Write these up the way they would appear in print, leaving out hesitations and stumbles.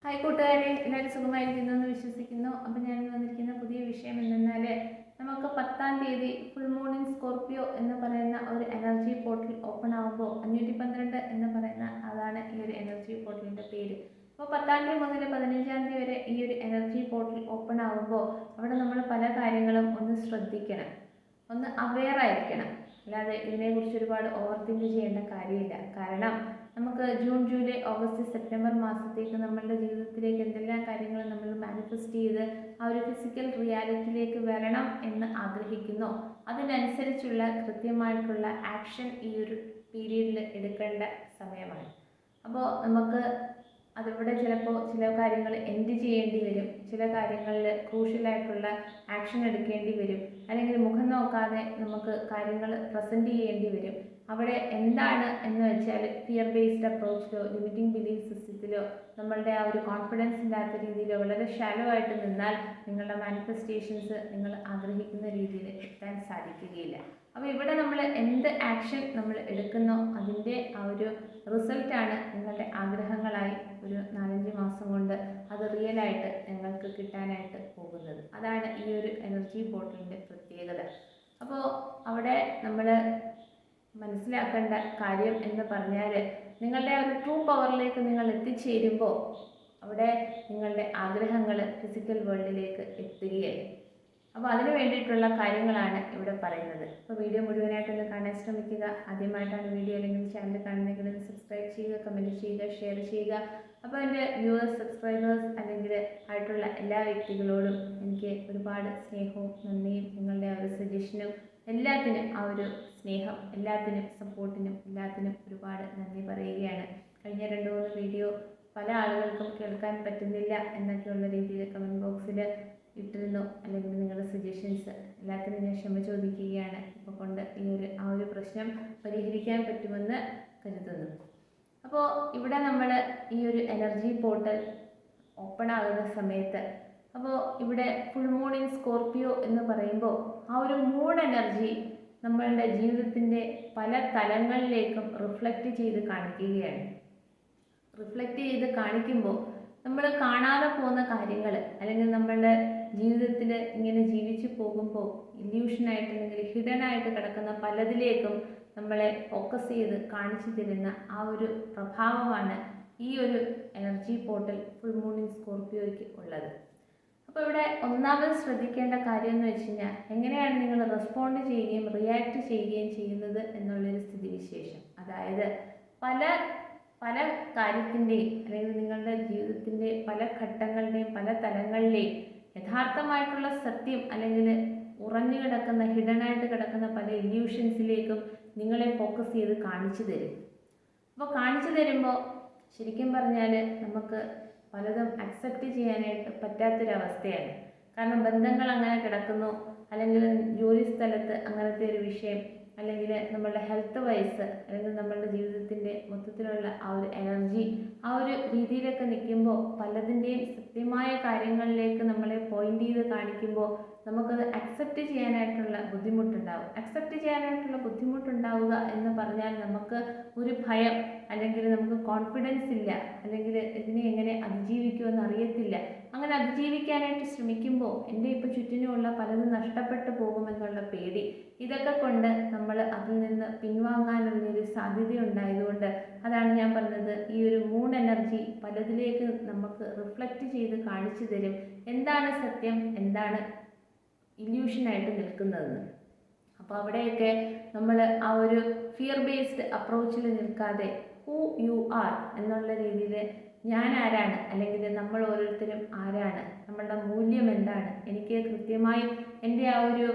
Hi കൂട്ടുകാരെ, എല്ലാവരും സുഖമായിരിക്കുന്നു എന്ന് വിശ്വസിക്കുന്നു. അപ്പം ഞാൻ വന്നിരിക്കുന്ന പുതിയ വിഷയം എന്തെന്നാൽ, നമുക്ക് 10-ാം തീയതി ഫുൾ മൂൺ ഇൻ സ്കോർപ്പിയോ എന്ന് പറയുന്ന ഒരു എനർജി പോർട്ടൽ ഓപ്പൺ ആകുമ്പോൾ 512 എന്ന് പറയുന്ന അതാണ് ഈ ഒരു എനർജി പോർട്ടലിൻ്റെ പേര്. അപ്പോൾ 10-ാം തീയതി മുതൽ 15-ാം തീയതി വരെ ഈ ഒരു എനർജി പോർട്ടൽ ഓപ്പൺ ആകുമ്പോൾ അവിടെ നമ്മൾ പല കാര്യങ്ങളും ഒന്ന് ശ്രദ്ധിക്കണം, ഒന്ന് അവെയർ ആയിരിക്കണം. അല്ലാതെ ഇതിനെക്കുറിച്ച് ഒരുപാട് ഓവർ തിങ്ക് ചെയ്യേണ്ട കാര്യമില്ല. കാരണം നമുക്ക് ജൂൺ, ജൂലൈ, ഓഗസ്റ്റ്, സെപ്റ്റംബർ മാസത്തേക്ക് നമ്മളുടെ ജീവിതത്തിലേക്ക് എന്തെല്ലാം കാര്യങ്ങൾ നമ്മൾ മാനിഫെസ്റ്റ് ചെയ്ത് ആ ഒരു ഫിസിക്കൽ റിയാലിറ്റിയിലേക്ക് വരണം എന്ന് ആഗ്രഹിക്കുന്നോ അതിനനുസരിച്ചുള്ള കൃത്യമായിട്ടുള്ള ആക്ഷൻ ഈ ഒരു പീരീഡിൽ എടുക്കേണ്ട സമയമാണ്. അപ്പോൾ നമുക്ക് അതിവിടെ ചിലപ്പോൾ ചില കാര്യങ്ങൾ എൻഡ് ചെയ്യേണ്ടി വരും, ചില കാര്യങ്ങളിൽ ക്രൂഷ്യലായിട്ടുള്ള ആക്ഷൻ എടുക്കേണ്ടി വരും, അല്ലെങ്കിൽ മുഖം നോക്കാതെ നമുക്ക് കാര്യങ്ങൾ പ്രസൻറ്റ് ചെയ്യേണ്ടി വരും. അവിടെ എന്താണ് എന്ന് വെച്ചാൽ ഫിയർ ബേസ്ഡ് അപ്രോച്ചിലോ ലിമിറ്റിംഗ് ബിലീഫ് സിസ്റ്റത്തിലോ നമ്മളുടെ ആ ഒരു കോൺഫിഡൻസ് ഇല്ലാത്ത രീതിയിലോ വളരെ ഷാലോ ആയിട്ട് നിന്നാൽ നിങ്ങളുടെ മാനിഫെസ്റ്റേഷൻസ് നിങ്ങൾ ആഗ്രഹിക്കുന്ന രീതിയിൽ എത്താൻ സാധിക്കുകയില്ല. അപ്പോൾ ഇവിടെ നമ്മൾ എന്ത് ആക്ഷൻ നമ്മൾ എടുക്കുന്നോ അതിൻ്റെ ആ ഒരു റിസൾട്ടാണ് നിങ്ങളുടെ ആഗ്രഹങ്ങളായി ഒരു 4-5 മാസം കൊണ്ട് അത് റിയലായിട്ട് നിങ്ങൾക്ക് കിട്ടാനായിട്ട് പോകുന്നത്. അതാണ് ഈ ഒരു എനർജി പോർട്ടലിൻ്റെ പ്രത്യേകത. അപ്പോൾ അവിടെ നമ്മൾ മനസ്സിലാക്കേണ്ട കാര്യം എന്ന് പറഞ്ഞാൽ, നിങ്ങളുടെ ആ ഒരു ട്രൂ പവറിലേക്ക് നിങ്ങൾ എത്തിച്ചേരുമ്പോൾ അവിടെ നിങ്ങളുടെ ആഗ്രഹങ്ങൾ ഫിസിക്കൽ വേൾഡിലേക്ക് എത്തുകയായി. അപ്പോൾ അതിന് വേണ്ടിയിട്ടുള്ള കാര്യങ്ങളാണ് ഇവിടെ പറയുന്നത്. അപ്പോൾ വീഡിയോ മുഴുവനായിട്ടൊന്ന് കാണാൻ ശ്രമിക്കുക. ആദ്യമായിട്ടാണ് വീഡിയോ അല്ലെങ്കിൽ ചാനൽ കാണുന്നതെങ്കിൽ സബ്സ്ക്രൈബ് ചെയ്യുക, കമൻറ്റ് ചെയ്യുക, ഷെയർ ചെയ്യുക. അപ്പോൾ എൻ്റെ വ്യൂവേഴ്സ്, സബ്സ്ക്രൈബേഴ്സ് അല്ലെങ്കിൽ ആയിട്ടുള്ള എല്ലാ വ്യക്തികളോടും എനിക്ക് ഒരുപാട് സ്നേഹവും നന്ദിയും നിങ്ങളുടെ ആ ഒരു സജഷനും എല്ലാത്തിനും ആ ഒരു സ്നേഹം, എല്ലാത്തിനും സപ്പോർട്ടിനും എല്ലാത്തിനും ഒരുപാട് നന്ദി പറയുകയാണ്. കഴിഞ്ഞ 2-3 വീഡിയോ പല ആളുകൾക്കും കേൾക്കാൻ പറ്റുന്നില്ല എന്നൊക്കെയുള്ള രീതിയിൽ കമൻറ്റ് ബോക്സിൽ ഇട്ടിരുന്നു, അല്ലെങ്കിൽ നിങ്ങളുടെ സജഷൻസ് എല്ലാത്തിനും ഞാൻ ക്ഷമ ചോദിക്കുകയാണ്. ഇപ്പോൾ കൊണ്ട് ആ ഒരു പ്രശ്നം പരിഹരിക്കാൻ പറ്റുമെന്ന് കരുതുന്നു. അപ്പോൾ ഇവിടെ നമ്മൾ ഈ ഒരു എനർജി പോർട്ടൽ ഓപ്പൺ ആകുന്ന സമയത്ത്, അപ്പോൾ ഇവിടെ ഫുൾ മൂൺ ഇൻ സ്കോർപ്പിയോ എന്ന് പറയുമ്പോൾ ആ ഒരു മൂൺ എനർജി നമ്മളുടെ ജീവിതത്തിൻ്റെ പല തലങ്ങളിലേക്കും റിഫ്ലക്റ്റ് ചെയ്ത് കാണിക്കുകയാണ്. റിഫ്ലക്റ്റ് ചെയ്ത് കാണിക്കുമ്പോൾ നമ്മൾ കാണാതെ പോകുന്ന കാര്യങ്ങൾ, അല്ലെങ്കിൽ നമ്മളുടെ ജീവിതത്തിൽ ഇങ്ങനെ ജീവിച്ചു പോകുമ്പോൾ ഇല്യൂഷനായിട്ട് അല്ലെങ്കിൽ ഹിഡൻ ആയിട്ട് കിടക്കുന്ന പലതിലേക്കും നമ്മളെ ഫോക്കസ് ചെയ്ത് കാണിച്ചു തരുന്ന ആ ഒരു പ്രഭാവമാണ് ഈ ഒരു energy portal full moon in സ്കോർപ്പിയോയ്ക്ക് ഉള്ളത്. അപ്പോൾ ഇവിടെ ഒന്നാമത് ശ്രദ്ധിക്കേണ്ട കാര്യം എന്ന് വെച്ച് കഴിഞ്ഞാൽ, എങ്ങനെയാണ് നിങ്ങൾ റെസ്പോണ്ട് ചെയ്യുകയും റിയാക്ട് ചെയ്യുകയും ചെയ്യുന്നത് എന്നുള്ളൊരു സ്ഥിതിവിശേഷം. അതായത് പല കാര്യത്തിൻ്റെയും അല്ലെങ്കിൽ നിങ്ങളുടെ ജീവിതത്തിൻ്റെ പല ഘട്ടങ്ങളുടെയും പല തലങ്ങളിലെയും യഥാർത്ഥമായിട്ടുള്ള സത്യം അല്ലെങ്കിൽ ഉറഞ്ഞു കിടക്കുന്ന ഹിഡനായിട്ട് കിടക്കുന്ന പല ഇല്യൂഷൻസിലേക്കും നിങ്ങളെ ഫോക്കസ് ചെയ്ത് കാണിച്ചു തരും. അപ്പോൾ കാണിച്ചു തരുമ്പോൾ ശരിക്കും പറഞ്ഞാൽ നമുക്ക് പലതും അക്സെപ്റ്റ് ചെയ്യാനായിട്ട് പറ്റാത്തൊരവസ്ഥയാണ്. കാരണം ബന്ധങ്ങൾ അങ്ങനെ കിടക്കുന്നു, അല്ലെങ്കിൽ ജോലി സ്ഥലത്ത് അങ്ങനത്തെ ഒരു വിഷയം, അല്ലെങ്കിൽ നമ്മളുടെ ഹെൽത്ത് വൈസ്, അല്ലെങ്കിൽ നമ്മളുടെ ജീവിതത്തിൻ്റെ മൊത്തത്തിലുള്ള ആ ഒരു എനർജി ആ ഒരു രീതിയിലൊക്കെ നിൽക്കുമ്പോൾ പലതിൻ്റെയും സത്യമായ കാര്യങ്ങളിലേക്ക് നമ്മളെ പോയിൻ്റ് ചെയ്ത് കാണിക്കുമ്പോൾ നമുക്കത് അക്സെപ്റ്റ് ചെയ്യാനായിട്ടുള്ള ബുദ്ധിമുട്ടുണ്ടാവും. അക്സെപ്റ്റ് ചെയ്യാനായിട്ടുള്ള ബുദ്ധിമുട്ടുണ്ടാവുക എന്ന് പറഞ്ഞാൽ നമുക്ക് ഒരു ഭയം, അല്ലെങ്കിൽ നമുക്ക് കോൺഫിഡൻസ് ഇല്ല, അല്ലെങ്കിൽ ഇതിനെ എങ്ങനെ അതിജീവിക്കുമെന്ന് അറിയത്തില്ല. അങ്ങനെ അതിജീവിക്കാനായിട്ട് ശ്രമിക്കുമ്പോൾ എൻ്റെ ഇപ്പോൾ ചുറ്റിനുമുള്ള പലതും നഷ്ടപ്പെട്ടു പോകുമെന്നുള്ള പേടി, ഇതൊക്കെ കൊണ്ട് നമ്മൾ അതിൽ നിന്ന് പിൻവാങ്ങാനുള്ളൊരു സാധ്യതയുണ്ടായതുകൊണ്ട് അതാണ് ഞാൻ പറഞ്ഞത്, ഈ ഒരു മൂൺ എനർജി പലതിലേക്ക് നമുക്ക് റിഫ്ലക്റ്റ് ചെയ്ത് കാണിച്ചു തരും എന്താണ് സത്യം, എന്താണ് ഇല്യൂഷനായിട്ട് നിൽക്കുന്നതെന്ന്. അപ്പോൾ അവിടെയൊക്കെ നമ്മൾ ആ ഒരു ഫിയർ ബേസ്ഡ് അപ്രോച്ചിൽ നിൽക്കാതെ ഹൂ യു ആർ എന്നുള്ള രീതിയിൽ ഞാൻ ആരാണ്, അല്ലെങ്കിൽ നമ്മൾ ഓരോരുത്തരും ആരാണ്, നമ്മളുടെ മൂല്യം എന്താണ്, എനിക്ക് കൃത്യമായി എൻ്റെ ആ ഒരു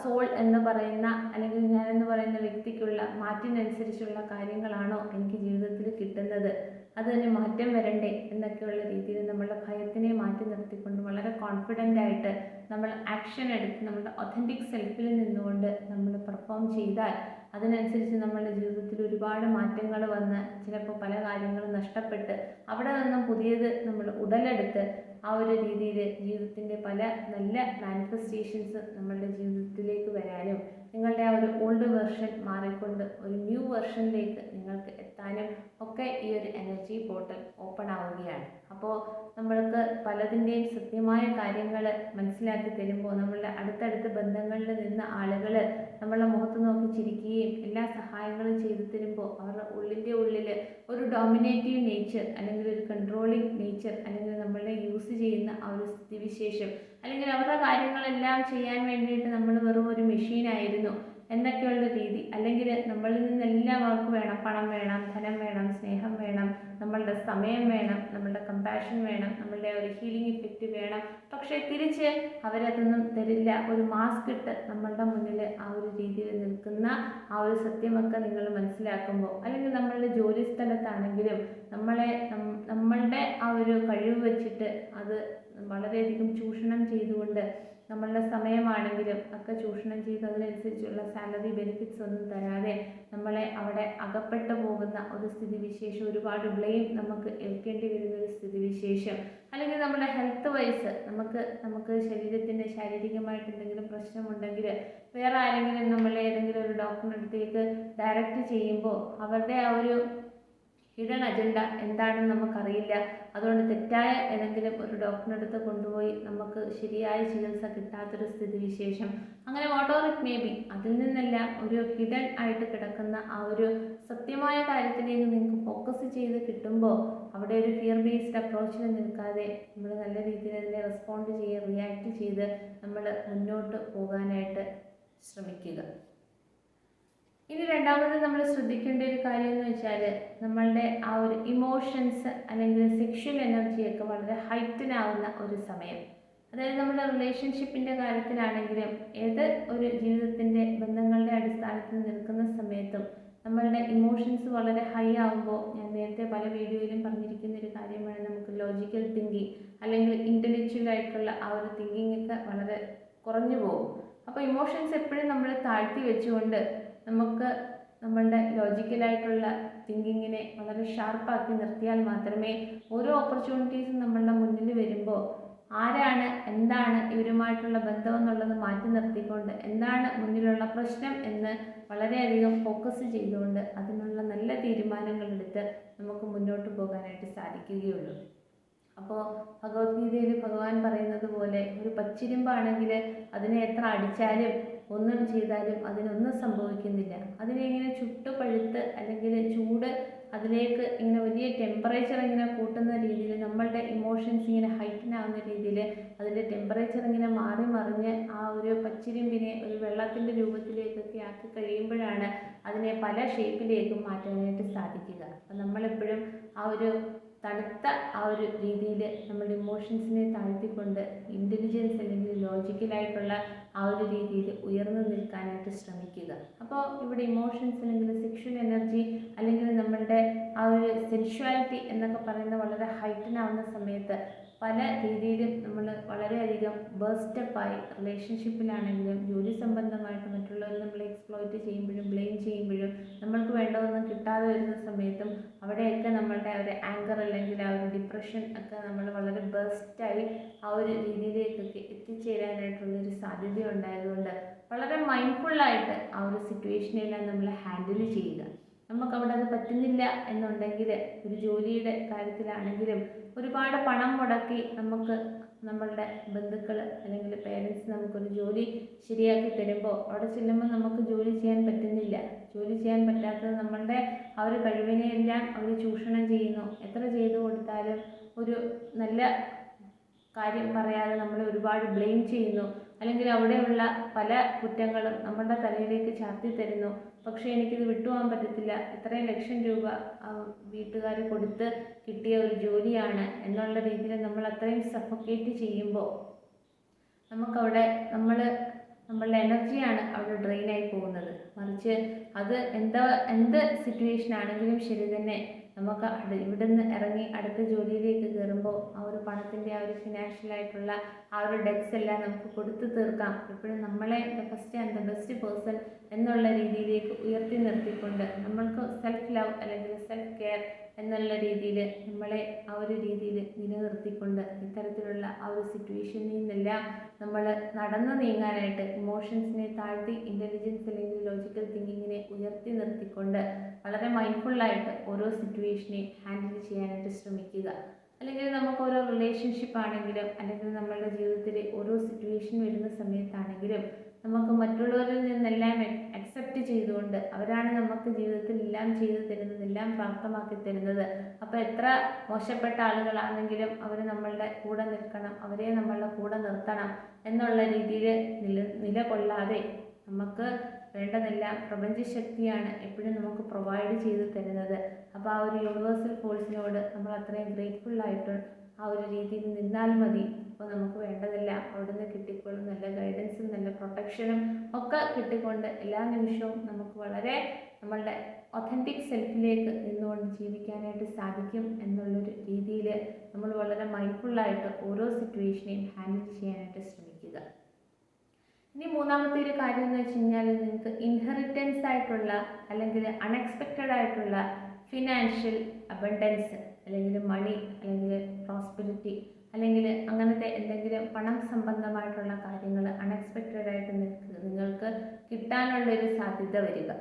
സോൾ എന്ന് പറയുന്ന അല്ലെങ്കിൽ ഞാനെന്ന് പറയുന്ന വ്യക്തിക്കുള്ള മാറ്റിനനുസരിച്ചുള്ള കാര്യങ്ങളാണോ എനിക്ക് ജീവിതത്തിൽ കിട്ടുന്നത്, അതിന് മാറ്റം വരണ്ടേ എന്നൊക്കെയുള്ള രീതിയിൽ നമ്മളുടെ ഭയത്തിനെ മാറ്റി നിർത്തിക്കൊണ്ട് വളരെ കോൺഫിഡൻ്റ് ആയിട്ട് നമ്മൾ ആക്ഷൻ എടുത്ത് നമ്മുടെ ഒതൻറ്റിക് സെൽഫിൽ നിന്നുകൊണ്ട് നമ്മൾ പെർഫോം ചെയ്താൽ അതിനനുസരിച്ച് നമ്മളുടെ ജീവിതത്തിൽ ഒരുപാട് മാറ്റങ്ങൾ വന്ന് ചിലപ്പോൾ പല കാര്യങ്ങളും നഷ്ടപ്പെട്ട് അവിടെ നിന്നും പുതിയത് നമ്മൾ ഉടലെടുത്ത് ആ ഒരു രീതിയിൽ ജീവിതത്തിൻ്റെ പല നല്ല മാനിഫെസ്റ്റേഷൻസ് നമ്മളുടെ ജീവിതത്തിലേക്ക് വരാനും നിങ്ങളുടെ ആ ഒരു ഓൾഡ് വെർഷൻ മാറിക്കൊണ്ട് ഒരു ന്യൂ വെർഷനിലേക്ക് നിങ്ങൾക്ക് എത്താനും ഒക്കെ ഈ ഒരു എനർജി പോർട്ടൽ ഓപ്പൺ ആവുകയാണ്. പലതിൻ്റെയും സത്യമായ കാര്യങ്ങൾ മനസ്സിലാക്കി തരുമ്പോൾ, നമ്മളുടെ അടുത്തടുത്ത ബന്ധങ്ങളിൽ നിന്ന ആളുകൾ നമ്മളുടെ മുഖത്ത് നോക്കി ചിരിക്കുകയും എല്ലാ സഹായങ്ങളും ചെയ്തു തരുമ്പോൾ അവരുടെ ഉള്ളിൽ ഒരു ഡോമിനേറ്റീവ് നേച്ചർ അല്ലെങ്കിൽ ഒരു കൺട്രോളിങ് നേച്ചർ അല്ലെങ്കിൽ നമ്മളെ യൂസ് ചെയ്യുന്ന ആ ഒരു സ്ഥിതിവിശേഷം അല്ലെങ്കിൽ അവരുടെ കാര്യങ്ങളെല്ലാം ചെയ്യാൻ വേണ്ടിയിട്ട് നമ്മൾ വെറും ഒരു മെഷീനായിരുന്നു എന്നൊക്കെയുള്ള രീതി, അല്ലെങ്കിൽ നമ്മളിൽ നിന്നെല്ലാം അവർക്ക് വേണം, പണം വേണം, ധനം വേണം, സ്നേഹം വേണം, നമ്മളുടെ സമയം വേണം, നമ്മളുടെ കമ്പാഷൻ വേണം, നമ്മളുടെ ഒരു ഹീലിംഗ് ഇഫക്റ്റ് വേണം. പക്ഷേ തിരിച്ച് അവരതൊന്നും തരില്ല. ഒരു മാസ്ക് ഇട്ട് നമ്മളുടെ മുന്നിൽ ആ ഒരു രീതിയിൽ നിൽക്കുന്ന ആ ഒരു സത്യമൊക്കെ നിങ്ങൾ മനസ്സിലാക്കുമ്പോൾ, അല്ലെങ്കിൽ നമ്മളുടെ ജോലി സ്ഥലത്താണെങ്കിലും നമ്മളുടെ ആ ഒരു കഴിവ് വെച്ചിട്ട് അത് വളരെയധികം ചൂഷണം ചെയ്തുകൊണ്ട് നമ്മളുടെ സമയമാണെങ്കിലും ഒക്കെ ചൂഷണം ചെയ്ത് അതിനനുസരിച്ചുള്ള സാലറി ബെനിഫിറ്റ്സ് ഒന്നും തരാതെ നമ്മളെ അവിടെ അകപ്പെട്ടു പോകുന്ന ഒരു സ്ഥിതിവിശേഷം, ഒരുപാട് ബ്ലെയിം നമുക്ക് ഏൽക്കേണ്ടി വരുന്ന ഒരു സ്ഥിതിവിശേഷം, അല്ലെങ്കിൽ നമ്മുടെ ഹെൽത്ത് വൈസ് നമുക്ക് ശരീരത്തിന് ശാരീരികമായിട്ട് എന്തെങ്കിലും പ്രശ്നമുണ്ടെങ്കിൽ വേറെ ആരെങ്കിലും നമ്മളെ ഏതെങ്കിലും ഒരു ഡോക്ടറിൻ്റെ അടുത്തേക്ക് ഡയറക്റ്റ് ചെയ്യുമ്പോൾ അവരുടെ ആ ഒരു ഹിഡൻ അജണ്ട എന്താണെന്ന് നമുക്കറിയില്ല. അതുകൊണ്ട് തെറ്റായ ഏതെങ്കിലും ഒരു ഡോക്ടറിൻ്റെ അടുത്ത് കൊണ്ടുപോയി നമുക്ക് ശരിയായ ചികിത്സ കിട്ടാത്തൊരു സ്ഥിതിവിശേഷം, അങ്ങനെ what ever it may be, അതിൽ നിന്നെല്ലാം ഒരു ഹിഡൻ ആയിട്ട് കിടക്കുന്ന ആ ഒരു സത്യമായ കാര്യത്തിലേക്ക് നിങ്ങൾക്ക് ഫോക്കസ് ചെയ്ത് കിട്ടുമ്പോൾ അവിടെ ഒരു ഫിയർ ബേസ്ഡ് അപ്രോച്ചിൽ നിൽക്കാതെ നമ്മൾ നല്ല രീതിയിൽ അതിനെ റെസ്പോണ്ട് ചെയ്യുക, റിയാക്ട് ചെയ്ത് നമ്മൾ മുന്നോട്ട് പോകാനായിട്ട് ശ്രമിക്കുക. ഇനി രണ്ടാമത് നമ്മൾ ശ്രദ്ധിക്കേണ്ട ഒരു കാര്യം എന്ന് വെച്ചാൽ, നമ്മളുടെ ആ ഒരു ഇമോഷൻസ് അല്ലെങ്കിൽ സെക്ഷൽ എനർജിയൊക്കെ വളരെ ഹൈറ്റൻ ആവുന്ന ഒരു സമയം. അതായത് നമ്മുടെ റിലേഷൻഷിപ്പിൻ്റെ കാര്യത്തിലാണെങ്കിലും ഏത് ഒരു ജീവിതത്തിൻ്റെ ബന്ധങ്ങളുടെ അടിസ്ഥാനത്തിൽ നിൽക്കുന്ന സമയത്തും നമ്മളുടെ ഇമോഷൻസ് വളരെ ഹൈ ആകുമ്പോൾ, ഞാൻ നേരത്തെ പല വീഡിയോയിലും പറഞ്ഞിരിക്കുന്ന ഒരു കാര്യമാണ്, നമുക്ക് ലോജിക്കൽ തിങ്കിങ് അല്ലെങ്കിൽ ഇൻ്റലക്ച്വൽ ആയിട്ടുള്ള ആ ഒരു തിങ്കിങ് ഒക്കെ വളരെ കുറഞ്ഞു പോകും. അപ്പോൾ ഇമോഷൻസ് എപ്പോഴും നമ്മൾ താഴ്ത്തി വെച്ചുകൊണ്ട് നമുക്ക് നമ്മളുടെ ലോജിക്കലായിട്ടുള്ള തിങ്കിങ്ങിനെ വളരെ ഷാർപ്പാക്കി നിർത്തിയാൽ മാത്രമേ ഓരോ ഓപ്പർച്യൂണിറ്റീസും നമ്മളുടെ മുന്നിൽ വരുമ്പോൾ ആരാണ് എന്താണ് ഇവരുമായിട്ടുള്ള ബന്ധം എന്നുള്ളത് മാറ്റി നിർത്തിക്കൊണ്ട് എന്താണ് മുന്നിലുള്ള പ്രശ്നം എന്ന് വളരെയധികം ഫോക്കസ് ചെയ്തുകൊണ്ട് അതിനുള്ള നല്ല തീരുമാനങ്ങളെടുത്ത് നമുക്ക് മുന്നോട്ട് പോകാനായിട്ട് സാധിക്കുകയുള്ളൂ. അപ്പോൾ ഭഗവത്ഗീതയിൽ ഭഗവാൻ പറയുന്നത് പോലെ, ഒരു പച്ചിരുമ്പാണെങ്കിൽ അതിനെ എത്ര അടിച്ചാലും ഒന്നും ചെയ്താലും അതിനൊന്നും സംഭവിക്കുന്നില്ല. അതിനെ ഇങ്ങനെ ചുട്ട് പഴുത്ത് അല്ലെങ്കിൽ ചൂട് അതിലേക്ക് ഇങ്ങനെ വലിയ ടെമ്പറേച്ചർ ഇങ്ങനെ കൂട്ടുന്ന രീതിയിൽ നമ്മളുടെ ഇമോഷൻസ് ഇങ്ങനെ ഹൈറ്റൻ ആവുന്ന രീതിയിൽ അതിൻ്റെ ടെമ്പറേച്ചർ ഇങ്ങനെ മാറി മറിഞ്ഞ് ആ ഒരു പച്ചിരുമ്പിനെ ഒരു വെള്ളത്തിൻ്റെ രൂപത്തിലേക്കൊക്കെ ആക്കി കഴിയുമ്പോഴാണ് അതിനെ പല ഷേപ്പിലേക്കും മാറ്റാനായിട്ട് സാധിക്കുക. അപ്പം നമ്മളെപ്പോഴും ആ ഒരു തണുത്ത ആ ഒരു രീതിയിൽ നമ്മുടെ ഇമോഷൻസിനെ താഴ്ത്തിക്കൊണ്ട് ഇൻ്റലിജൻസ് അല്ലെങ്കിൽ ലോജിക്കലായിട്ടുള്ള ആ ഒരു രീതിയിൽ ഉയർന്നു നിൽക്കാനായിട്ട് ശ്രമിക്കുക. അപ്പോൾ ഇവിടെ ഇമോഷൻസ് അല്ലെങ്കിൽ സെക്ഷൽ എനർജി അല്ലെങ്കിൽ നമ്മളുടെ ആ ഒരു സെൻഷ്വാലിറ്റി എന്നൊക്കെ പറയുന്ന വളരെ ഹൈറ്റൻ ആവുന്ന സമയത്ത് പല രീതിയിലും നമ്മൾ വളരെയധികം ബേസ്റ്റപ്പായി റിലേഷൻഷിപ്പിലാണെങ്കിലും ജോലി സംബന്ധമായിട്ട് മറ്റുള്ളവർ നമ്മളെ എക്സ്പ്ലോയിറ്റ് ചെയ്യുമ്പോഴും ബ്ലെയിം ചെയ്യുമ്പോഴും നമ്മൾക്ക് വേണ്ടതൊന്നും കിട്ടാതെ വരുന്ന സമയത്തും അവിടെയൊക്കെ നമ്മളുടെ ഒരു ആങ്കർ അല്ലെങ്കിൽ ആ ഒരു ഡിപ്രഷൻ ഒക്കെ നമ്മൾ വളരെ ബേസ്റ്റായി ആ ഒരു രീതിയിലേക്കൊക്കെ എത്തിച്ചേരാനായിട്ടുള്ളൊരു സാധ്യത ഉണ്ടായതുകൊണ്ട് വളരെ മൈൻഡ്ഫുള്ളായിട്ട് ആ ഒരു സിറ്റുവേഷനെല്ലാം നമ്മൾ ഹാൻഡിൽ ചെയ്യുക. നമുക്കവിടെ അത് പറ്റുന്നില്ല എന്നുണ്ടെങ്കിൽ ഒരു ജോലിയുടെ കാര്യത്തിലാണെങ്കിലും ഒരുപാട് പണം മുടക്കി നമുക്ക് നമ്മളുടെ ബന്ധുക്കൾ അല്ലെങ്കിൽ പേരൻസ് നമുക്കൊരു ജോലി ശരിയാക്കി തരുമ്പോൾ അവിടെ ചെല്ലുമ്പോൾ നമുക്ക് ജോലി ചെയ്യാൻ പറ്റുന്നില്ല. ജോലി ചെയ്യാൻ പറ്റാത്തത് നമ്മളുടെ ആ ഒരു കഴിവിനെയെല്ലാം അവർ ചൂഷണം ചെയ്യുന്നു. എത്ര ചെയ്തു കൊടുത്താലും ഒരു നല്ല കാര്യം പറയാതെ നമ്മളെ ഒരുപാട് ബ്ലെയിം ചെയ്യുന്നു, അല്ലെങ്കിൽ അവിടെയുള്ള പല കുറ്റങ്ങളും നമ്മളുടെ തലയിലേക്ക് ചാർത്തി തരുന്നു. പക്ഷേ എനിക്കിത് വിട്ടുപോകാൻ പറ്റത്തില്ല, ഇത്രയും ലക്ഷം രൂപ വീട്ടുകാർ കൊടുത്ത് കിട്ടിയ ഒരു ജോലിയാണ് എന്നുള്ള രീതിയിൽ നമ്മൾ അത്രയും സഫോക്കേറ്റ് ചെയ്യുമ്പോൾ നമുക്കവിടെ നമ്മളുടെ എനർജിയാണ് അവിടെ ഡ്രെയിനായി പോകുന്നത്. മറിച്ച് അത് എന്ത് സിറ്റുവേഷൻ ആണെങ്കിലും ശരി തന്നെ നമുക്ക് ഇവിടുന്ന് ഇറങ്ങി അടുത്ത ജോലിയിലേക്ക് കയറുമ്പോൾ ആ ഒരു പണത്തിൻ്റെ ആ ഒരു ഫിനാൻഷ്യലായിട്ടുള്ള ആ ഒരു ഡെറ്റ്സ് എല്ലാം നമുക്ക് കൊടുത്തു തീർക്കാം. എപ്പോഴും നമ്മളെ the first and the best person എന്നുള്ള രീതിയിലേക്ക് ഉയർത്തി നിർത്തിക്കൊണ്ട് നമ്മൾക്ക് സെൽഫ് ലവ് അല്ലെങ്കിൽ സെൽഫ് കെയർ എന്നുള്ള രീതിയിൽ നമ്മളെ ആ ഒരു രീതിയിൽ നിലനിർത്തിക്കൊണ്ട് ഇത്തരത്തിലുള്ള ആ ഒരു സിറ്റുവേഷനിൽ നിന്നെല്ലാം നമ്മൾ നടന്നു നീങ്ങാനായിട്ട് ഇമോഷൻസിനെ താഴ്ത്തി ഇൻ്റലിജൻസ് അല്ലെങ്കിൽ ലോജിക്കൽ തിങ്കിങ്ങിനെ ഉയർത്തി നിർത്തിക്കൊണ്ട് വളരെ മൈൻഡ്ഫുള്ളായിട്ട് ഓരോ സിറ്റുവേഷനെയും ഹാൻഡിൽ ചെയ്യാനായിട്ട് ശ്രമിക്കുക. അല്ലെങ്കിൽ നമുക്ക് ഓരോ റിലേഷൻഷിപ്പ് ആണെങ്കിലും, അല്ലെങ്കിൽ നമ്മളുടെ ജീവിതത്തിൽ ഓരോ സിറ്റുവേഷൻ വരുന്ന സമയത്താണെങ്കിലും നമുക്ക് മറ്റുള്ളവരിൽ നിന്നെല്ലാം അക്സെപ്റ്റ് ചെയ്തുകൊണ്ട് അവരാണ് നമുക്ക് ജീവിതത്തിൽ എല്ലാം ചെയ്തു തരുന്നത്, എല്ലാം പ്രാപ്തമാക്കി തരുന്നത്. അപ്പോൾ എത്ര മോശപ്പെട്ട ആളുകളാണെങ്കിലും അവർ നമ്മളുടെ കൂടെ നിൽക്കണം, അവരെ നമ്മളുടെ കൂടെ നിർത്തണം എന്നുള്ള രീതിയിൽ നിലകൊള്ളാതെ നമുക്ക് വേണ്ടതെല്ലാം പ്രപഞ്ചശക്തിയാണ് എപ്പോഴും നമുക്ക് പ്രൊവൈഡ് ചെയ്ത് തരുന്നത്. അപ്പോൾ ആ ഒരു യൂണിവേഴ്സൽ ഫോഴ്സിനോട് നമ്മൾ അത്രയും ഗ്രേറ്റ്ഫുള്ളായിട്ട് ആ ഒരു രീതിയിൽ നിന്നാൽ മതി. അപ്പോൾ നമുക്ക് വേണ്ടതെല്ലാം അവിടുന്ന് കിട്ടിക്കോളും. നല്ല ഗൈഡൻസും നല്ല പ്രൊട്ടക്ഷനും ഒക്കെ കിട്ടിക്കൊണ്ട് എല്ലാ നിമിഷവും നമുക്ക് വളരെ നമ്മളുടെ ഒതൻറ്റിക് സെൽഫിലേക്ക് നിന്നുകൊണ്ട് ജീവിക്കാനായിട്ട് സാധിക്കും എന്നുള്ളൊരു രീതിയിൽ നമ്മൾ വളരെ മൈൻഡ്ഫുള്ളായിട്ട് ഓരോ സിറ്റുവേഷനെയും ഹാൻഡിൽ ചെയ്യാനായിട്ട് ശ്രമിക്കുക. ഇനി മൂന്നാമത്തെ ഒരു കാര്യം എന്ന് വെച്ച് കഴിഞ്ഞാൽ, നിങ്ങൾക്ക് ഇൻഹെറിറ്റൻസ് ആയിട്ടുള്ള അല്ലെങ്കിൽ അൺഎക്സ്പെക്റ്റഡ് ആയിട്ടുള്ള ഫിനാൻഷ്യൽ അബണ്ടൻസ് അല്ലെങ്കിൽ മണി അല്ലെങ്കിൽ പ്രോസ്പെരിറ്റി അല്ലെങ്കിൽ അങ്ങനത്തെ എന്തെങ്കിലും പണം സംബന്ധമായിട്ടുള്ള കാര്യങ്ങൾ അൺഎക്സ്പെക്റ്റഡ് ആയിട്ട് നിങ്ങൾക്ക് കിട്ടാനുള്ളൊരു സാധ്യത വരിക.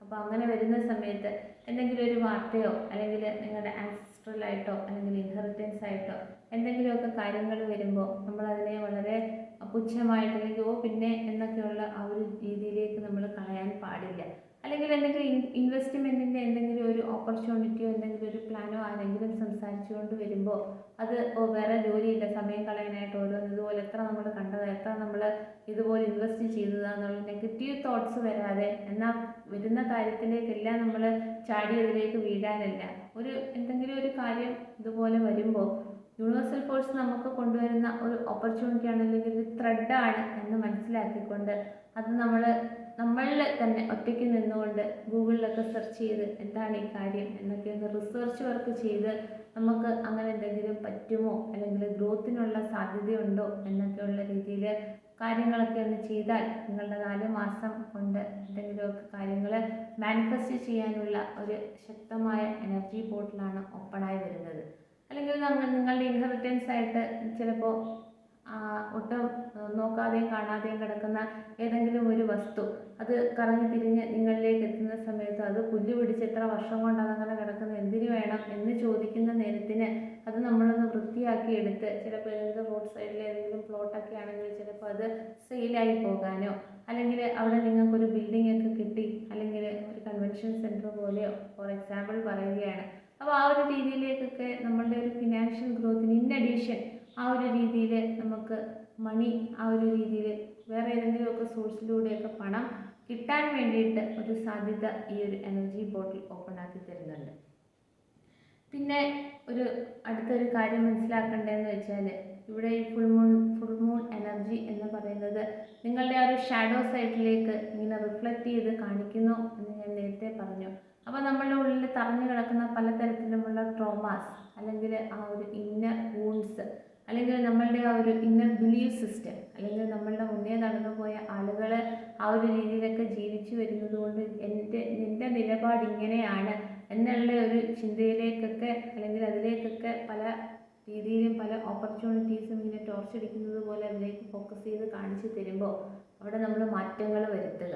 അപ്പോൾ അങ്ങനെ വരുന്ന സമയത്ത് എന്തെങ്കിലും ഒരു വാർത്തയോ അല്ലെങ്കിൽ നിങ്ങളുടെ ആൻസിസ്ട്രലായിട്ടോ അല്ലെങ്കിൽ ഇൻഹെറിറ്റൻസ് ആയിട്ടോ എന്തെങ്കിലുമൊക്കെ കാര്യങ്ങൾ വരുമ്പോൾ നമ്മളതിനെ വളരെ പുച്ഛമായിട്ട് അല്ലെങ്കിൽ പിന്നെ എന്നൊക്കെയുള്ള ആ ഒരു രീതിയിലേക്ക് നമ്മൾ കളയാൻ പാടില്ല. അല്ലെങ്കിൽ എന്തെങ്കിലും ഇൻവെസ്റ്റ്മെൻറ്റിൻ്റെ എന്തെങ്കിലും ഒരു ഓപ്പർച്യൂണിറ്റിയോ എന്തെങ്കിലും ഒരു പ്ലാനോ ആരെങ്കിലും സംസാരിച്ചുകൊണ്ട് വരുമ്പോൾ അത് വേറെ ജോലിയില്ല, സമയം കളയാനായിട്ട് ഓരോന്ന് ഇതുപോലെ എത്ര നമ്മൾ കണ്ടതാണ്, എത്ര നമ്മൾ ഇതുപോലെ ഇൻവെസ്റ്റ് ചെയ്തതാന്നുള്ള നെഗറ്റീവ് തോട്ട്സ് വരാതെ, എന്നാൽ വരുന്ന കാര്യത്തിലേക്കെല്ലാം നമ്മൾ ചാടിയതിലേക്ക് വീഴാനല്ല. എന്തെങ്കിലും ഒരു കാര്യം ഇതുപോലെ വരുമ്പോൾ യൂണിവേഴ്സൽ ഫോഴ്സ് നമുക്ക് കൊണ്ടുവരുന്ന ഒരു ഓപ്പർച്യൂണിറ്റിയാണ് അല്ലെങ്കിൽ ഒരു ത്രെഡാണ് എന്ന് മനസ്സിലാക്കിക്കൊണ്ട് അത് നമ്മളിൽ തന്നെ ഒറ്റയ്ക്ക് നിന്നുകൊണ്ട് ഗൂഗിളിലൊക്കെ സെർച്ച് ചെയ്ത് എന്താണ് ഈ കാര്യം എന്നൊക്കെ ഒന്ന് റിസർച്ച് വർക്ക് ചെയ്ത് നമുക്ക് അങ്ങനെ എന്തെങ്കിലും പറ്റുമോ അല്ലെങ്കിൽ ഗ്രോത്തിനുള്ള സാധ്യതയുണ്ടോ എന്നൊക്കെയുള്ള രീതിയിൽ കാര്യങ്ങളൊക്കെ ഒന്ന് ചെയ്താൽ നിങ്ങളുടെ 4 മാസം കൊണ്ട് എന്തെങ്കിലുമൊക്കെ കാര്യങ്ങൾ മാനിഫെസ്റ്റ് ചെയ്യാനുള്ള ഒരു ശക്തമായ എനർജി പോർട്ടലാണ് ഓപ്പണായി വരുന്നത്. അല്ലെങ്കിൽ നിങ്ങളുടെ ഇൻഹെറിറ്റൻസ് ആയിട്ട് ചിലപ്പോൾ ഒട്ടും നോക്കാതെയും കാണാതെയും കിടക്കുന്ന ഏതെങ്കിലും ഒരു വസ്തു അത് കറങ്ങി തിരിഞ്ഞ് നിങ്ങളിലേക്ക് എത്തുന്ന സമയത്ത് അത് പുല്ല് പിടിച്ച് എത്ര വർഷം കൊണ്ടാണ് അങ്ങനെ കിടക്കുന്നത്, എന്തിനു വേണം എന്ന് ചോദിക്കുന്ന നേരത്തിന് അത് നമ്മളൊന്ന് വൃത്തിയാക്കി എടുത്ത് ചിലപ്പോൾ ഏതെങ്കിലും റോഡ് സൈഡിൽ ഏതെങ്കിലും പ്ലോട്ടൊക്കെ ആണെങ്കിൽ ചിലപ്പോൾ അത് സെയിലായി പോകാനോ അല്ലെങ്കിൽ അവിടെ നിങ്ങൾക്കൊരു ബിൽഡിംഗ് ഒക്കെ കിട്ടി അല്ലെങ്കിൽ ഒരു കൺവെൻഷൻ സെൻറ്റർ പോലെയോ ഫോർ എക്സാമ്പിൾ പറയുകയാണ്. അപ്പോൾ ആ ഒരു രീതിയിലേക്കൊക്കെ നമ്മളുടെ ഒരു ഫിനാൻഷ്യൽ ഗ്രോത്തിന് ഇൻ അഡീഷൻ ആ ഒരു രീതിയിൽ നമുക്ക് മണി ആ ഒരു രീതിയിൽ വേറെ ഏതെങ്കിലുമൊക്കെ സോഴ്സിലൂടെയൊക്കെ പണം കിട്ടാൻ വേണ്ടിയിട്ട് ഒരു സാധ്യത ഈ ഒരു എനർജി ബോട്ടിൽ ഓപ്പൺ ആക്കി തരുന്നുണ്ട്. പിന്നെ അടുത്തൊരു കാര്യം മനസ്സിലാക്കേണ്ടതെന്ന് വെച്ചാൽ, ഇവിടെ ഈ ഫുൾ മൂൺ എനർജി എന്ന് പറയുന്നത് നിങ്ങളുടെ ആ ഒരു ഷാഡോ സൈഡിലേക്ക് ഇങ്ങനെ റിഫ്ലക്റ്റ് ചെയ്ത് കാണിക്കുന്നു എന്ന് ഞാൻ നേരത്തെ പറഞ്ഞു. അപ്പോൾ നമ്മളുടെ ഉള്ളിൽ തറഞ്ഞു കിടക്കുന്ന പലതരത്തിലുമുള്ള ട്രോമാസ് അല്ലെങ്കിൽ ആ ഒരു ഇന്നർ വൂൺസ് അല്ലെങ്കിൽ നമ്മളുടെ ആ ഒരു ഇന്നർ ബിലീഫ് സിസ്റ്റം അല്ലെങ്കിൽ നമ്മളുടെ മുന്നേ നടന്നു പോയ ആളുകൾ ആ ഒരു രീതിയിലൊക്കെ ജീവിച്ചു വരുന്നത് കൊണ്ട് എൻ്റെ നിലപാട് ഇങ്ങനെയാണ് എന്നുള്ള ഒരു ചിന്തയിലേക്കൊക്കെ അല്ലെങ്കിൽ അതിലേക്കൊക്കെ പല രീതിയിലും പല ഓപ്പർച്യൂണിറ്റീസും ഇങ്ങനെ ടോർച്ചടിക്കുന്നത് പോലെ അതിലേക്ക് ഫോക്കസ് ചെയ്ത് കാണിച്ചു തരുമ്പോൾ അവിടെ നമ്മൾ മാറ്റങ്ങൾ വരുത്തുക.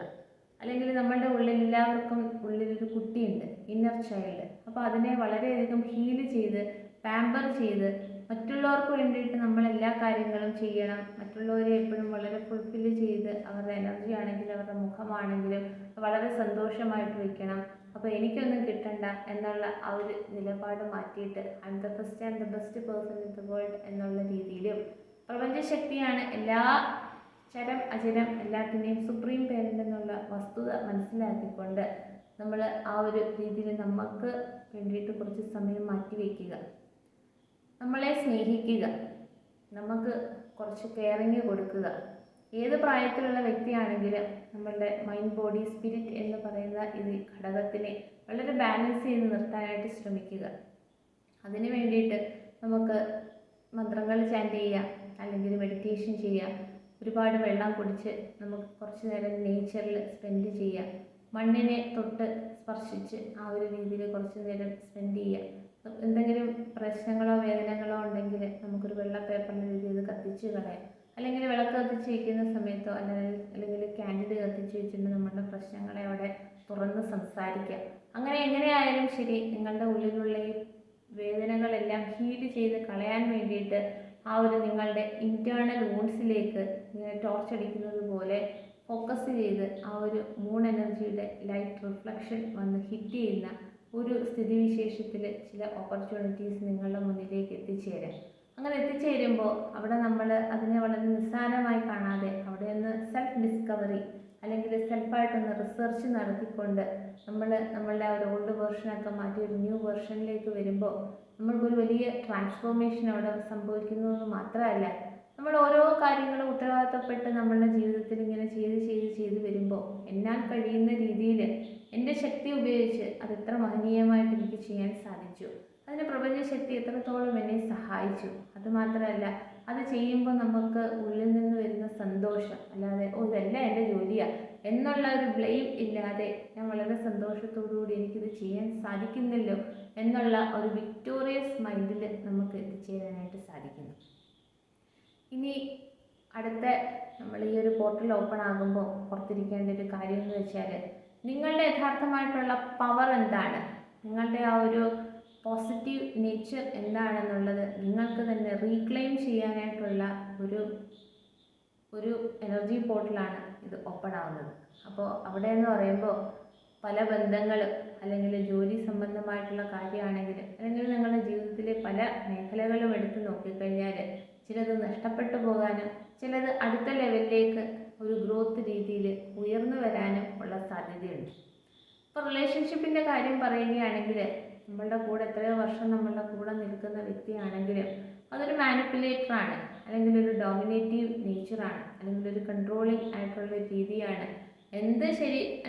അല്ലെങ്കിൽ നമ്മളുടെ ഉള്ളിൽ എല്ലാവർക്കും ഉള്ളിലൊരു കുട്ടിയുണ്ട്, ഇന്നർ ചൈൽഡ്. അപ്പോൾ അതിനെ വളരെയധികം ഹീല് ചെയ്ത് പാമ്പർ ചെയ്ത് മറ്റുള്ളവർക്ക് വേണ്ടിയിട്ട് നമ്മൾ എല്ലാ കാര്യങ്ങളും ചെയ്യണം. മറ്റുള്ളവരെ എപ്പോഴും വളരെ ഫുൾഫില്ല് ചെയ്ത് അവരുടെ എനർജി ആണെങ്കിലും അവരുടെ മുഖമാണെങ്കിലും വളരെ സന്തോഷമായിട്ട് വയ്ക്കണം. അപ്പോൾ എനിക്കൊന്നും കിട്ടണ്ട എന്നുള്ള ആ ഒരു നിലപാട് മാറ്റിയിട്ട് I M the first and the best person in the world എന്നുള്ള രീതിയിലും പ്രപഞ്ചശക്തിയാണ് എല്ലാ ചരം അചരം എല്ലാത്തിനെയും സുപ്രീം പേരൻ്റ് എന്നുള്ള വസ്തുത മനസ്സിലാക്കിക്കൊണ്ട് നമ്മൾ ആ ഒരു രീതിയിൽ നമുക്ക് വേണ്ടിയിട്ട് കുറച്ച് സമയം മാറ്റി വയ്ക്കുക, നമ്മളെ സ്നേഹിക്കുക, നമുക്ക് കുറച്ച് കെയറിങ് കൊടുക്കുക. ഏത് പ്രായത്തിലുള്ള വ്യക്തിയാണെങ്കിലും നമ്മളുടെ മൈൻഡ് ബോഡി സ്പിരിറ്റ് എന്ന് പറയുന്ന ഈ ഘടകത്തിനെ വളരെ ബാലൻസ് ചെയ്ത് നിർത്താനായിട്ട് ശ്രമിക്കുക. അതിന് വേണ്ടിയിട്ട് നമുക്ക് മന്ത്രങ്ങൾ ചാൻറ്റ് ചെയ്യാം, അല്ലെങ്കിൽ മെഡിറ്റേഷൻ ചെയ്യാം, ഒരുപാട് വെള്ളം കുടിച്ച് നമുക്ക് കുറച്ച് നേരം നേച്ചറിൽ സ്പെൻഡ് ചെയ്യാം, മണ്ണിനെ തൊട്ട് സ്പർശിച്ച് ആ ഒരു രീതിയിൽ കുറച്ച് നേരം സ്പെൻഡ് ചെയ്യാം. എന്തെങ്കിലും പ്രശ്നങ്ങളോ വേദനകളോ ഉണ്ടെങ്കിൽ നമുക്കൊരു വെള്ള പേപ്പറിൻ്റെ രീതിയിൽ കത്തിച്ച് കളയാം. അല്ലെങ്കിൽ വിളക്ക് കത്തിച്ച് വയ്ക്കുന്ന സമയത്തോ അല്ലെങ്കിൽ ക്യാൻഡിൽ കത്തിച്ച് വെച്ചിട്ട് നമ്മളുടെ പ്രശ്നങ്ങളെ അവിടെ തുറന്ന് സംസാരിക്കാം. അങ്ങനെ എങ്ങനെയായാലും ശരി, നിങ്ങളുടെ ഉള്ളിലുള്ള ഈ വേദനകളെല്ലാം ഹീൽ ചെയ്ത് കളയാൻ വേണ്ടിയിട്ട് ആ ഒരു നിങ്ങളുടെ ഇൻറ്റേർണൽ വൂൺസിലേക്ക് ഇങ്ങനെ ടോർച്ച് അടിക്കുന്നത് പോലെ ഫോക്കസ് ചെയ്ത് ആ ഒരു മൂൺ എനർജിയുടെ ലൈറ്റ് റിഫ്ലക്ഷൻ വന്ന് ഹിറ്റ് ചെയ്യുന്ന ഒരു സ്ഥിതിവിശേഷത്തിൽ ചില ഓപ്പർച്യൂണിറ്റീസ് നിങ്ങളുടെ മുന്നിലേക്ക് എത്തിച്ചേരാം. അങ്ങനെ എത്തിച്ചേരുമ്പോൾ അവിടെ നമ്മൾ അതിനെ വളരെ നിസ്സാരമായി കാണാതെ അവിടെ ഒന്ന് സെൽഫ് ഡിസ്കവറി അല്ലെങ്കിൽ സെൽഫായിട്ടൊന്ന് റിസർച്ച് നടത്തിക്കൊണ്ട് നമ്മളുടെ ആ ഒരു ഓൾഡ് വേർഷനൊക്കെ മാറ്റി ഒരു ന്യൂ വേർഷനിലേക്ക് വരുമ്പോൾ നമ്മൾക്കൊരു വലിയ ട്രാൻസ്ഫോർമേഷൻ അവിടെ സംഭവിക്കുന്നു എന്ന് മാത്രമല്ല, നമ്മൾ ഓരോ കാര്യങ്ങളും ഉത്തരവാദിത്തപ്പെട്ട് നമ്മളുടെ ജീവിതത്തിൽ ഇങ്ങനെ ചെയ്ത് വരുമ്പോൾ എന്നാൽ കഴിയുന്ന രീതിയിൽ എൻ്റെ ശക്തി ഉപയോഗിച്ച് അത് എത്ര മഹനീയമായിട്ട് എനിക്ക് ചെയ്യാൻ സാധിച്ചു, അതിന് പ്രപഞ്ചശക്തി എത്രത്തോളം എന്നെ സഹായിച്ചു, അതുമാത്രമല്ല അത് ചെയ്യുമ്പോൾ നമുക്ക് ഉള്ളിൽ നിന്ന് വരുന്ന സന്തോഷം, അല്ലാതെ ഇതല്ല എൻ്റെ ജോലിയാണ് എന്നുള്ള ഒരു ബ്ലെയിം ഇല്ലാതെ ഞാൻ വളരെ സന്തോഷത്തോടുകൂടി എനിക്കിത് ചെയ്യാൻ സാധിക്കുന്നല്ലോ എന്നുള്ള ഒരു വിക്ടോറിയസ് മൈൻഡിൽ നമുക്ക് എത്തിച്ചേരാനായിട്ട് സാധിക്കുന്നു. ഇനി അടുത്ത നമ്മൾ ഈ ഒരു പോർട്ടൽ ഓപ്പൺ ആകുമ്പോൾ പുറത്തിരിക്കേണ്ട ഒരു കാര്യം എന്ന് വെച്ചാൽ നിങ്ങളുടെ യഥാർത്ഥമായിട്ടുള്ള പവർ എന്താണ്, നിങ്ങളുടെ ആ ഒരു പോസിറ്റീവ് നേച്ചർ എന്താണെന്നുള്ളത് നിങ്ങൾക്ക് തന്നെ റീക്ലെയിം ചെയ്യാനായിട്ടുള്ള ഒരു എനർജി പോർട്ടലാണ് ഇത് ഓപ്പൺ ആവുന്നത്. അപ്പോൾ അവിടെ എന്ന് പറയുമ്പോൾ പല ബന്ധങ്ങൾ അല്ലെങ്കിൽ ജോലി സംബന്ധമായിട്ടുള്ള കാര്യമാണെങ്കിലും അല്ലെങ്കിൽ നിങ്ങളുടെ ജീവിതത്തിലെ പല മേഖലകളും എടുത്ത് നോക്കിക്കഴിഞ്ഞാൽ ചിലത് നഷ്ടപ്പെട്ടു പോകാനും ചിലത് അടുത്ത ലെവലിലേക്ക് ഒരു ഗ്രോത്ത് രീതിയിൽ ഉയർന്നു വരാനും ഉള്ള സാധ്യതയുണ്ട്. ഇപ്പോൾ റിലേഷൻഷിപ്പിൻ്റെ കാര്യം പറയുകയാണെങ്കിൽ നമ്മളുടെ കൂടെ എത്രയോ വർഷം നമ്മളുടെ കൂടെ നിൽക്കുന്ന വ്യക്തിയാണെങ്കിലും അതൊരു മാനിപ്പുലേറ്ററാണ്, അല്ലെങ്കിൽ ഒരു ഡോമിനേറ്റീവ് നേച്ചറാണ്, അല്ലെങ്കിൽ ഒരു കൺട്രോളിങ് ആയിട്ടുള്ള രീതിയാണ്.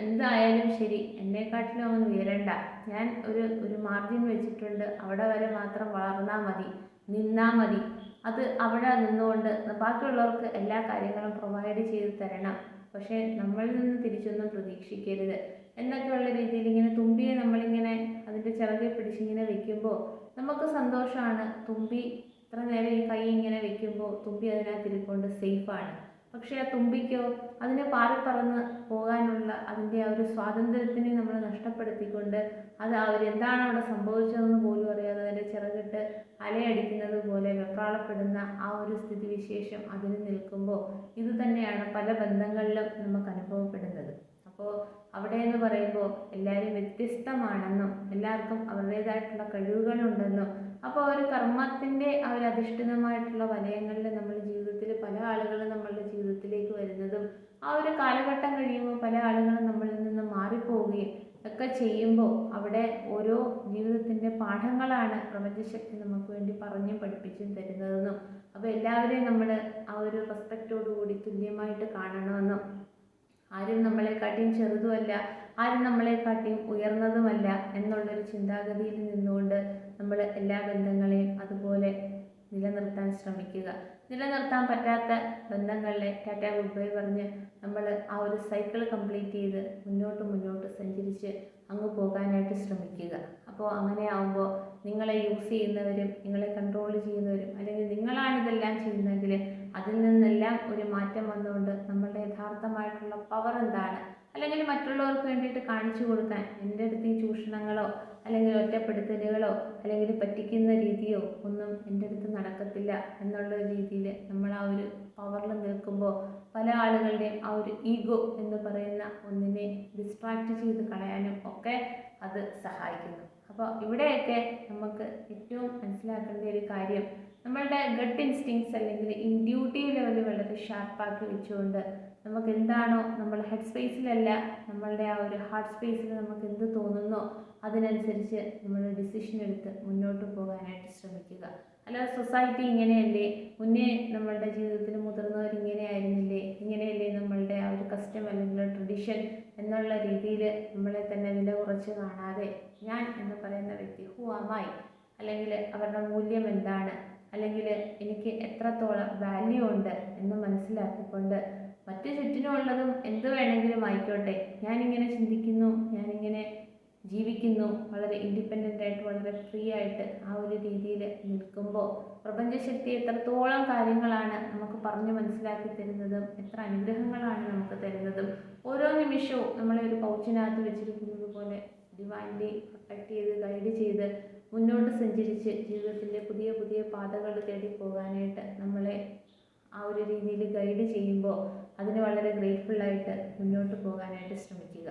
എന്തായാലും ശരി എന്നെക്കാട്ടിലും അവൻ ഉയരണ്ട, ഞാൻ ഒരു മാർജിൻ വെച്ചിട്ടുണ്ട്, അവിടെ വരെ മാത്രം വളർന്നാൽ മതി, നിന്നാൽ മതി, അത് അവിടെ നിന്നുകൊണ്ട് ബാക്കിയുള്ളവർക്ക് എല്ലാ കാര്യങ്ങളും പ്രൊവൈഡ് ചെയ്ത് തരണം, പക്ഷേ നമ്മളിൽ നിന്ന് തിരിച്ചൊന്നും പ്രതീക്ഷിക്കരുത് എന്നൊക്കെയുള്ള രീതിയിൽ ഇങ്ങനെ തുമ്പിയെ നമ്മളിങ്ങനെ അതിൻ്റെ ചിറകെ പിടിച്ചിങ്ങനെ വെക്കുമ്പോൾ നമുക്ക് സന്തോഷമാണ്. തുമ്പി ഇത്ര നേരം ഈ കൈ ഇങ്ങനെ വെക്കുമ്പോൾ തുമ്പി അതിനകത്തിരിക്കൊണ്ട് സേഫാണ്. പക്ഷേ ആ തുമ്പിക്കോ അതിനെ പാറിപ്പറന്ന് പോകാനുള്ള അതിൻ്റെ ആ ഒരു സ്വാതന്ത്ര്യത്തിനെ നമ്മൾ നഷ്ടപ്പെടുത്തിക്കൊണ്ട് അത് എന്താണ് അവിടെ സംഭവിച്ചതെന്ന് പോലും അറിയാതെ അതിൻ്റെ ചിറകിട്ട് അലയടിക്കുന്നത് പോലെ വെപ്രാളപ്പെടുന്ന ആ ഒരു സ്ഥിതിവിശേഷം അതിന് നിൽക്കുമ്പോൾ ഇത് തന്നെയാണ് പല ബന്ധങ്ങളിലും നമുക്ക് അനുഭവപ്പെടുന്നത്. അപ്പോൾ അവിടെ എന്ന് പറയുമ്പോൾ എല്ലാവരും വ്യത്യസ്തമാണെന്നും എല്ലാവർക്കും അവരുടേതായിട്ടുള്ള കഴിവുകളുണ്ടെന്നും അപ്പോൾ ആ ഒരു കർമ്മത്തിൻ്റെ ആ ഒരു അധിഷ്ഠിതമായിട്ടുള്ള വലയങ്ങളിൽ നമ്മുടെ ജീവിതത്തിൽ പല ആളുകളും നമ്മളുടെ ജീവിതത്തിലേക്ക് വരുന്നതും ആ ഒരു കാലഘട്ടം കഴിയുമ്പോൾ പല ആളുകളും നമ്മളിൽ നിന്ന് മാറിപ്പോവുകയും ഒക്കെ ചെയ്യുമ്പോൾ അവിടെ ഓരോ ജീവിതത്തിൻ്റെ പാഠങ്ങളാണ് പ്രപഞ്ചശക്തി നമുക്ക് വേണ്ടി പറഞ്ഞും പഠിപ്പിച്ചും തരുന്നതെന്നും അപ്പോൾ എല്ലാവരെയും നമ്മൾ ആ ഒരു റെസ്പെക്റ്റോടുകൂടി തുല്യമായിട്ട് കാണണമെന്നും ആരും നമ്മളെക്കാട്ടിയും ചെറുതുമല്ല, ആരും നമ്മളെക്കാട്ടിയും ഉയർന്നതുമല്ല എന്നുള്ളൊരു ചിന്താഗതിയിൽ നിന്നുകൊണ്ട് നമ്മൾ എല്ലാ ബന്ധങ്ങളെയും അതുപോലെ നിലനിർത്താൻ ശ്രമിക്കുക. നിലനിർത്താൻ പറ്റാത്ത ബന്ധങ്ങളിലെ ടാറ്റ ഗുഡ് ബൈ പറഞ്ഞ് നമ്മൾ ആ ഒരു സൈക്കിൾ കംപ്ലീറ്റ് ചെയ്ത് മുന്നോട്ട് സഞ്ചരിച്ച് അങ്ങ് പോകാനായിട്ട് ശ്രമിക്കുക. അപ്പോൾ അങ്ങനെ ആവുമ്പോൾ നിങ്ങളെ യൂസ് ചെയ്യുന്നവരും നിങ്ങളെ കൺട്രോൾ ചെയ്യുന്നവരും അല്ലെങ്കിൽ നിങ്ങളാണിതെല്ലാം ചെയ്യുന്നതെങ്കിൽ അതിൽ നിന്നെല്ലാം ഒരു മാറ്റം വന്നുകൊണ്ട് നമ്മളുടെ യഥാർത്ഥമായിട്ടുള്ള പവർ എന്താണ്, അല്ലെങ്കിൽ മറ്റുള്ളവർക്ക് വേണ്ടിയിട്ട് കാണിച്ചു കൊടുക്കാൻ എൻ്റെ അടുത്ത് ഈ ചൂഷണങ്ങളോ അല്ലെങ്കിൽ ഒറ്റപ്പെടുത്തലുകളോ അല്ലെങ്കിൽ പറ്റിക്കുന്ന രീതിയോ ഒന്നും എൻ്റെ അടുത്ത് നടക്കത്തില്ല എന്നുള്ള രീതിയിൽ നമ്മൾ ആ ഒരു പവറിൽ നിൽക്കുമ്പോൾ പല ആളുകളുടെയും ആ ഒരു ഈഗോ എന്ന് പറയുന്ന ഒന്നിനെ ഡിസ്ട്രാക്റ്റ് ചെയ്ത് കളയാനും ഒക്കെ അത് സഹായിക്കുന്നു. അപ്പോൾ ഇവിടെയൊക്കെ നമുക്ക് ഏറ്റവും മനസ്സിലാക്കേണ്ട ഒരു കാര്യം നമ്മളുടെ ഗട്ട് ഇൻസ്റ്റിങ്സ് അല്ലെങ്കിൽ ഇൻഡ്യൂട്ടീവ് ലെവൽ വളരെ ഷാർപ്പാക്കി വെച്ചുകൊണ്ട് നമുക്ക് എന്താണോ നമ്മൾ ഹെഡ് സ്പേസിലല്ല നമ്മളുടെ ആ ഒരു ഹാർട്ട് സ്പേസിൽ നമുക്ക് എന്ത് തോന്നുന്നോ അതിനനുസരിച്ച് നമ്മൾ ഡിസിഷൻ എടുത്ത് മുന്നോട്ട് പോകാനായിട്ട് ശ്രമിക്കുക. അല്ലാതെ സൊസൈറ്റി ഇങ്ങനെയല്ലേ, മുന്നേ നമ്മളുടെ ജീവിതത്തിൽ മുതിർന്നവർ ഇങ്ങനെയല്ലേ നമ്മളുടെ ആ ഒരു കസ്റ്റം അല്ലെങ്കിൽ ട്രഡീഷൻ എന്നുള്ള രീതിയിൽ നമ്മളെ തന്നെ വില കുറച്ച് കാണാതെ ഞാൻ എന്ന് പറയുന്ന വ്യക്തി ഹു ആമായി, അല്ലെങ്കിൽ അവരുടെ മൂല്യം എന്താണ്, അല്ലെങ്കിൽ എനിക്ക് എത്രത്തോളം വാല്യൂ ഉണ്ട് എന്ന് മനസ്സിലാക്കിക്കൊണ്ട് മറ്റു ചുറ്റിനുമുള്ളതും എന്ത് വേണമെങ്കിലും ആയിക്കോട്ടെ, ഞാനിങ്ങനെ ചിന്തിക്കുന്നു, ഞാനിങ്ങനെ ജീവിക്കുന്നു, വളരെ ഇൻഡിപെൻഡൻ്റ് ആയിട്ട് വളരെ ഫ്രീ ആയിട്ട് ആ ഒരു രീതിയിൽ നിൽക്കുമ്പോൾ പ്രപഞ്ചശക്തി എത്രത്തോളം കാര്യങ്ങളാണ് നമുക്ക് പറഞ്ഞു മനസ്സിലാക്കി തരുന്നതും എത്ര അനുഗ്രഹങ്ങളാണ് നമുക്ക് തരുന്നതും ഓരോ നിമിഷവും നമ്മളെ ഒരു പൗച്ചിനകത്ത് വെച്ചിരിക്കുന്നത് പോലെ ഡിവൈൻലി പ്രൊട്ടക്റ്റ് ചെയ്ത് ഗൈഡ് ചെയ്ത് മുന്നോട്ട് സഞ്ചരിച്ച് ജീവിതത്തിൻ്റെ പുതിയ പുതിയ പാതകൾ തേടി പോകാനായിട്ട് നമ്മളെ ആ ഒരു രീതിയിൽ ഗൈഡ് ചെയ്യുമ്പോൾ അതിന് വളരെ ഗ്രേറ്റ്ഫുള്ളായിട്ട് മുന്നോട്ട് പോകാനായിട്ട് ശ്രമിക്കുക.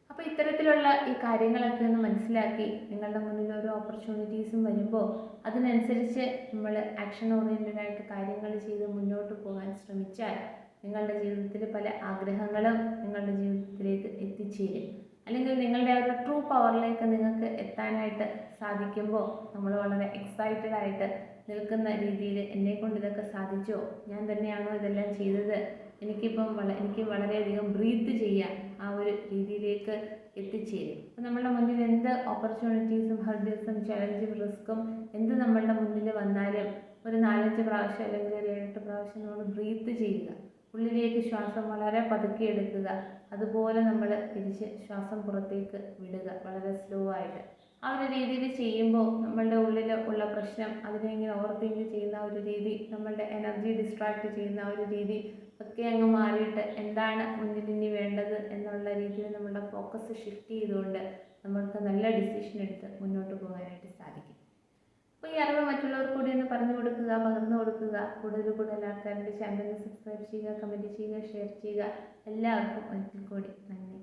അപ്പോൾ ഇത്തരത്തിലുള്ള ഈ കാര്യങ്ങളൊക്കെ ഒന്ന് മനസ്സിലാക്കി നിങ്ങളുടെ മുന്നിൽ ഓരോ ഓപ്പർച്യൂണിറ്റീസും വരുമ്പോൾ അതിനനുസരിച്ച് നമ്മൾ ആക്ഷൻ ഓറിയൻറ്റഡ് ആയിട്ട് കാര്യങ്ങൾ ചെയ്ത് മുന്നോട്ട് പോകാൻ ശ്രമിച്ചാൽ നിങ്ങളുടെ ജീവിതത്തിൽ പല ആഗ്രഹങ്ങളും നിങ്ങളുടെ ജീവിതത്തിലേക്ക് എത്തിച്ചേരും. അല്ലെങ്കിൽ നിങ്ങളുടെ ഒരു ട്രൂ പവറിലേക്ക് നിങ്ങൾക്ക് എത്താനായിട്ട് സാധിക്കുമ്പോൾ നമ്മൾ വളരെ എക്സൈറ്റഡ് ആയിട്ട് നിൽക്കുന്ന രീതിയിൽ എന്നെക്കൊണ്ട് ഇതൊക്കെ സാധിച്ചോ, ഞാൻ തന്നെയാണോ ഇതെല്ലാം ചെയ്തത്, എനിക്ക് വളരെയധികം ബ്രീത്ത് ചെയ്യാം, ആ ഒരു രീതിയിലേക്ക് എത്തിച്ചേരും. അപ്പോൾ നമ്മളുടെ മുന്നിൽ എന്ത് ഓപ്പർച്യൂണിറ്റീസും ഹർഡിൽസും ചലഞ്ചും റിസ്ക്കും എന്ത് നമ്മളുടെ മുന്നിൽ വന്നാലും ഒരു 4-5 പ്രാവശ്യം അല്ലെങ്കിൽ ഒരു 7-8 പ്രാവശ്യം നമ്മൾ ബ്രീത്ത് ചെയ്യുക. ഉള്ളിലേക്ക് ശ്വാസം വളരെ പതുക്കെ എടുക്കുക, അതുപോലെ നമ്മൾ തിരിച്ച് ശ്വാസം പുറത്തേക്ക് വിടുക വളരെ സ്ലോ ആയിട്ട്. ആ ഒരു രീതിയിൽ ചെയ്യുമ്പോൾ നമ്മളുടെ ഉള്ളിൽ ഉള്ള പ്രശ്നം അതിനെ ഇങ്ങനെ ഓവർ തിങ്ക് ചെയ്യുന്ന ഒരു രീതി, നമ്മളുടെ എനർജി ഡിസ്ട്രാക്ട് ചെയ്യുന്ന ഒരു രീതി ഒക്കെ അങ്ങ് മാറിയിട്ട് എന്താണ് മുന്നിൽ ഇനി വേണ്ടത് എന്നുള്ള രീതിയിൽ നമ്മളുടെ ഫോക്കസ് ഷിഫ്റ്റ് ചെയ്തുകൊണ്ട് നമ്മൾക്ക് നല്ല ഡിസിഷൻ എടുത്ത് മുന്നോട്ട് പോകാനായിട്ട് സാധിക്കും. അപ്പോൾ ഈ അറിവ് മറ്റുള്ളവർക്ക് കൂടി ഒന്ന് പറഞ്ഞു കൊടുക്കുക, പകർന്നു കൊടുക്കുക. കൂടുതൽ ആൾക്കാരുടെ ചാനൽ സബ്സ്ക്രൈബ് ചെയ്യുക, കമൻറ്റ് ചെയ്യുക, ഷെയർ ചെയ്യുക. എല്ലാവർക്കും ഒരിക്കൽ കൂടി നന്ദി.